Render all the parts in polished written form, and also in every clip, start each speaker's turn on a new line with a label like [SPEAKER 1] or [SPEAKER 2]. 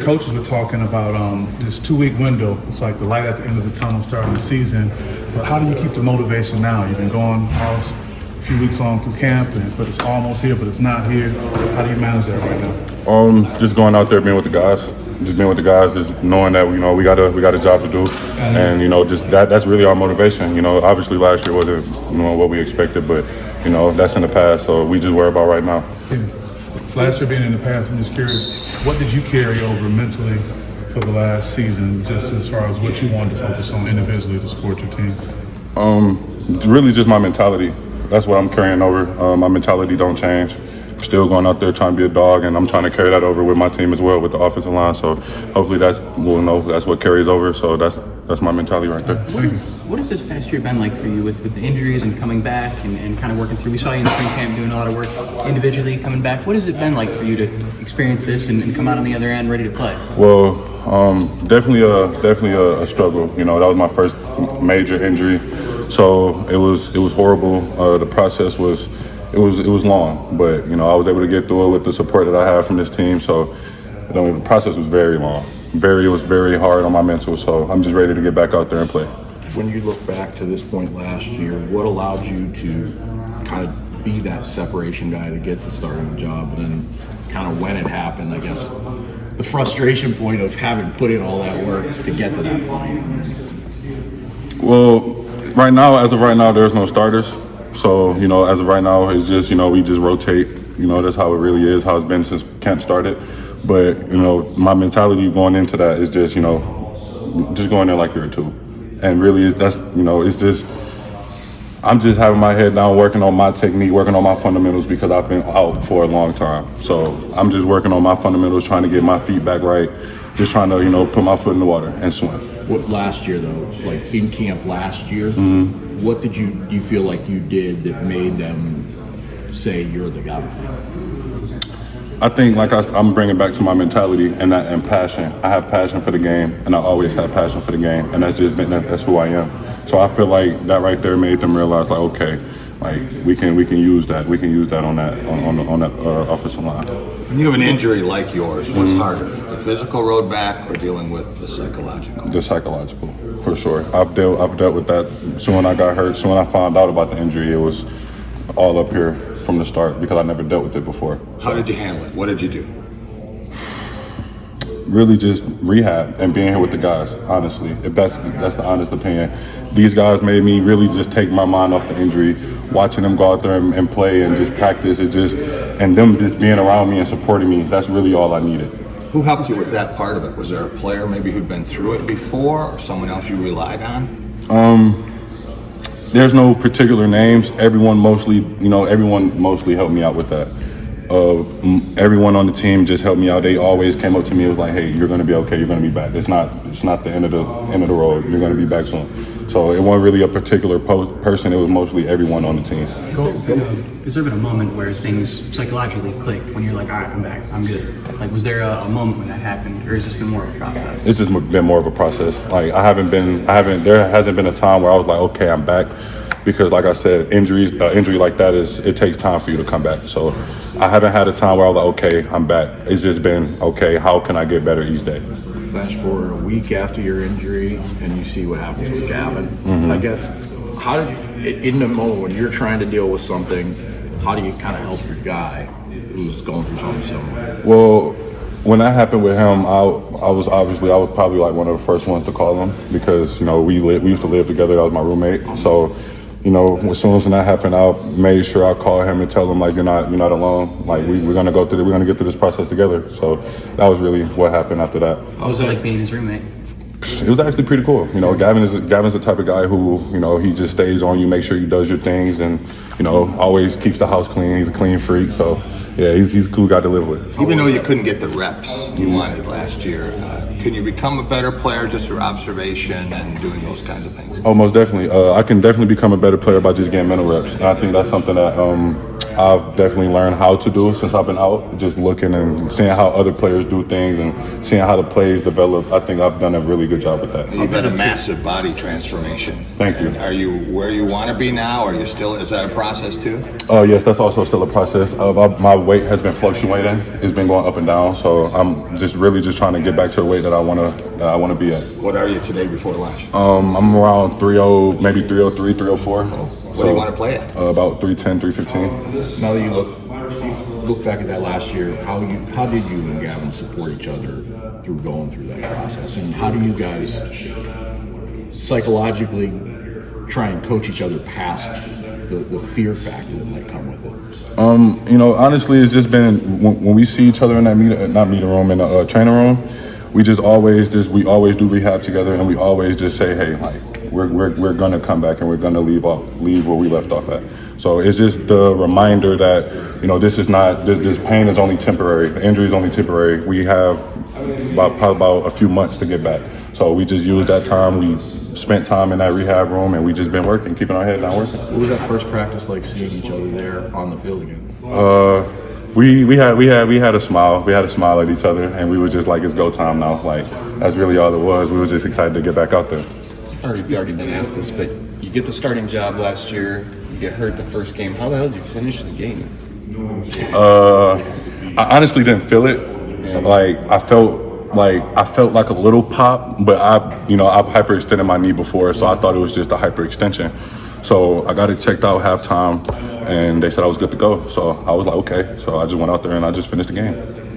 [SPEAKER 1] Coaches were talking about this 2-week window. It's like the light at the end of the tunnel starting the season. But how do you keep the motivation now? You've been going almost a few weeks on through camp, but it's almost here, but it's not here. How do you manage that right now?
[SPEAKER 2] Just going out there, being with the guys. Just being with the guys, just knowing that we got a job to do, and just that's really our motivation. Obviously last year wasn't what we expected, but that's in the past. So we just worry about right now.
[SPEAKER 1] Last year being in the past, I'm just curious, what did you carry over mentally for the last season, just as far as what you wanted to focus on individually to support your team?
[SPEAKER 2] Really just my mentality. That's what I'm carrying over. My mentality don't change. I'm still going out there trying to be a dog, and I'm trying to carry that over with my team as well, with the offensive line. So hopefully that's what carries over. So that's my mentality right there.
[SPEAKER 3] What has this past year been like for you with the injuries and coming back and kind of working through? We saw you in spring camp doing a lot of work individually coming back. What has it been like for you to experience this and come out on the other end ready to play?
[SPEAKER 2] Well, definitely a struggle. That was my first major injury, so it was horrible. The process was long, but I was able to get through it with the support that I have from this team. So the process was very long. It was very hard on my mental. So I'm just ready to get back out there and play.
[SPEAKER 4] When you look back to this point last year, what allowed you to kind of be that separation guy to get the starting job? And then kind of when it happened, I guess, the frustration point of having put in all that work to get to that point.
[SPEAKER 2] Well, as of right now, there's no starters. So, as of right now, it's just, we just rotate. That's how it really is, how it's been since camp started. But, my mentality going into that is just, just going there like you're a two. And really, it's just, I'm just having my head down, working on my technique, working on my fundamentals because I've been out for a long time. So I'm just working on my fundamentals, trying to get my feet back right, just trying to, put my foot in the water and swim.
[SPEAKER 4] What last year, though, like in camp last year, what did you feel like you did that made them say you're the guy?
[SPEAKER 2] I think, I'm bringing back to my mentality and passion. I have passion for the game, and I always have passion for the game, and that's who I am. So I feel like that right there made them realize, okay, we can use that. We can use that on that offensive line.
[SPEAKER 5] When you have an injury like yours, what's harder, the physical road back or dealing with the psychological?
[SPEAKER 2] The psychological, for sure. I've dealt with that. Soon when I got hurt, soon when I found out about the injury, it was all up here from the start because I never dealt with it before.
[SPEAKER 5] How did you handle it? What did you do?
[SPEAKER 2] Really just rehab and being here with the guys, honestly. If that's the honest opinion. These guys made me really just take my mind off the injury, watching them go out there and play and just practice. And them just being around me and supporting me, that's really all I needed.
[SPEAKER 5] Who helped you with that part of it? Was there a player maybe who'd been through it before or someone else you relied on?
[SPEAKER 2] There's no particular names. Everyone mostly helped me out with that. Everyone on the team just helped me out. They always came up to me and was like, "Hey, you're going to be okay. You're going to be back. It's not the end of the road. You're going to be back soon." So it wasn't really a particular person. It was mostly everyone on the team.
[SPEAKER 3] Has there been a moment where things psychologically clicked when you're like, all right, I'm back, I'm good? Like, was there a moment when that happened, or has this been more of a process?
[SPEAKER 2] It's just been more of a process. There hasn't been a time where I was like, okay, I'm back. Because like I said, injury like that it takes time for you to come back. So I haven't had a time where I was like, okay, I'm back. It's just been, okay, how can I get better each day?
[SPEAKER 4] Fast forward a week after your injury and you see what happens with Gavin. I guess, in the moment when you're trying to deal with something, how do you kind of help your guy who's going through something similar?
[SPEAKER 2] Well, when that happened with him, I was probably like one of the first ones to call him because, we used to live together. That was my roommate. So, as soon as that happened, I made sure I called him and tell him you're not alone. We're gonna get through this process together. So that was really what happened after that.
[SPEAKER 3] How was it like being his roommate?
[SPEAKER 2] It was actually pretty cool. Gavin's the type of guy who, he just stays on you, make sure he does your things, and always keeps the house clean. He's a clean freak, so yeah, he's a cool guy to live with.
[SPEAKER 5] Even though you couldn't get the reps you wanted last year, can you become a better player just through observation and doing those kinds of things?
[SPEAKER 2] Oh, most definitely. I can definitely become a better player by just getting mental reps. And I think that's something that I've definitely learned how to do since I've been out, just looking and seeing how other players do things and seeing how the plays develop. I think I've done a really good job with that.
[SPEAKER 5] You've had a massive body transformation.
[SPEAKER 2] Thank you.
[SPEAKER 5] And are you where you want to be now? Are you still? Is that a process too?
[SPEAKER 2] Yes, that's also still a process. My weight has been fluctuating. It's been going up and down. So I'm just really just trying to get back to the weight that I want to be at.
[SPEAKER 5] What are you today before lunch?
[SPEAKER 2] I'm around 3:0, maybe 3:03, 3:04.
[SPEAKER 5] What do you want to play at?
[SPEAKER 2] About 3:10, 3:15.
[SPEAKER 4] Now that you look back at that last year, how did you and Gavin support each other through going through that process, and how do you guys psychologically try and coach each other past the fear factor that might come with it?
[SPEAKER 2] Honestly, it's just been when we see each other in that meeting room, in the training room, we always do rehab together, and we always just say, hey, like we're gonna come back and we're gonna leave where we left off at. So it's just the reminder that this pain is only temporary, the injury is only temporary. We have probably about a few months to get back. So we just used that time. We spent time in that rehab room, and we just been working, keeping our head down, working.
[SPEAKER 4] What was that first practice like, seeing each other there on the field again?
[SPEAKER 2] We had a smile. We had a smile at each other, and we were just like, it's go time now. Like that's really all it was. We were just excited to get back out there.
[SPEAKER 6] It's already been asked this, but you get the starting job last year. You get hurt the first game. How the hell did you finish the game?
[SPEAKER 2] I honestly didn't feel it. Like I felt like a little pop, but I've hyperextended my knee before, so I thought it was just a hyperextension. So I got it checked out halftime, and they said I was good to go. So I was like, okay. So I just went out there and I just finished the game.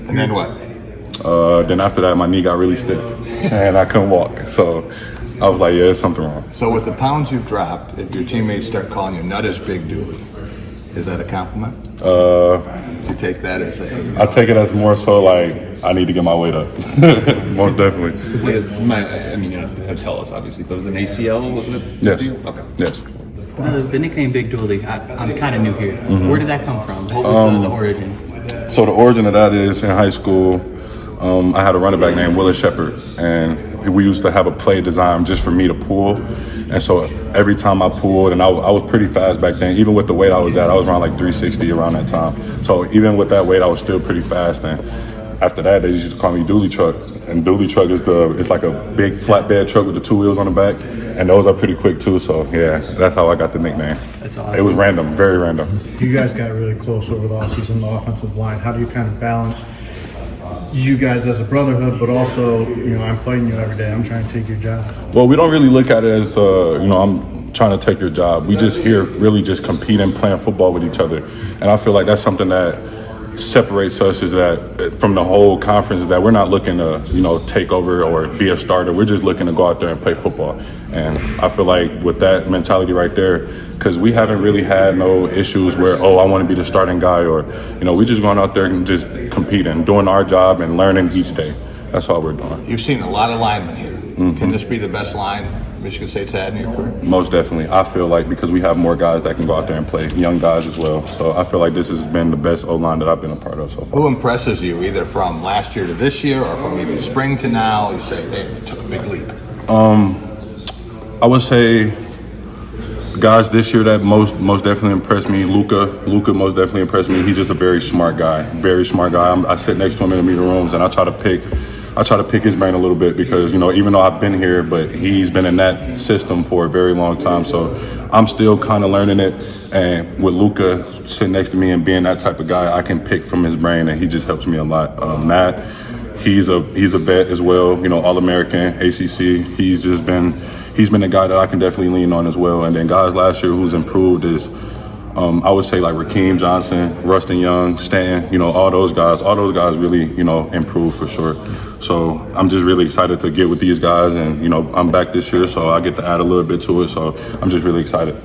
[SPEAKER 5] And then what?
[SPEAKER 2] Then after that, my knee got really stiff, and I couldn't walk. So I was like, yeah, there's something wrong.
[SPEAKER 5] So with the pounds you've dropped, if your teammates start calling you not as big Dooley, is that a compliment? Do you take that as
[SPEAKER 2] I take it as more so like I need to get my weight up. Most definitely.
[SPEAKER 6] Tell us obviously, but was it an ACL? Was it?
[SPEAKER 2] Yes.
[SPEAKER 6] Okay.
[SPEAKER 2] Yes.
[SPEAKER 3] The nickname Big Dooley, I'm kind of new here. Where did that come from? What was the origin?
[SPEAKER 2] So the origin of that is in high school, I had a running back named Willis Shepard, and we used to have a play designed just for me to pull. And so every time I pulled, and I was pretty fast back then, even with the weight I was at, I was around like 360 around that time. So even with that weight, I was still pretty fast. And after that, they used to call me Dooley Truck. And Dooley Truck it's like a big flatbed truck with the 2 wheels on the back. And those are pretty quick too. So yeah, that's how I got the nickname.
[SPEAKER 3] That's awesome.
[SPEAKER 2] It was random, very random.
[SPEAKER 7] You guys got really close over the offseason, the offensive line. How do you kind of balance you guys as a brotherhood, but also, I'm fighting you every day. I'm trying to take your job.
[SPEAKER 2] Well, we don't really look at it as, I'm trying to take your job. We just here really just competing, playing football with each other. And I feel like that's something that separates us, is that from the whole conference, is that we're not looking to, take over or be a starter. We're just looking to go out there and play football. And I feel like with that mentality right there, because we haven't really had no issues where, I want to be the starting guy, or, we just going out there and just competing, doing our job and learning each day. That's all we're doing.
[SPEAKER 5] You've seen a lot of linemen here. Can this be the best line Michigan State's had in your career?
[SPEAKER 2] Most definitely. I feel like because we have more guys that can go out there and play, young guys as well. So I feel like this has been the best O-line that I've been a part of so far.
[SPEAKER 5] Who impresses you, either from last year to this year or from even spring to now? You say, hey, it took a big leap.
[SPEAKER 2] I would say guys this year that most definitely impressed me. Luka most definitely impressed me. He's just a very smart guy. I sit next to him in the meeting rooms, and I try to pick his brain a little bit because, even though I've been here, but he's been in that system for a very long time. So I'm still kind of learning it. And with Luka sitting next to me and being that type of guy, I can pick from his brain, and he just helps me a lot. Matt, he's a vet as well, All-American, ACC. He's been a guy that I can definitely lean on as well. And then guys last year who's improved is, I would say like Rakeem Johnson, Rustin Young, Stanton, all those guys really, improved for sure. So I'm just really excited to get with these guys, and, I'm back this year, so I get to add a little bit to it. So I'm just really excited.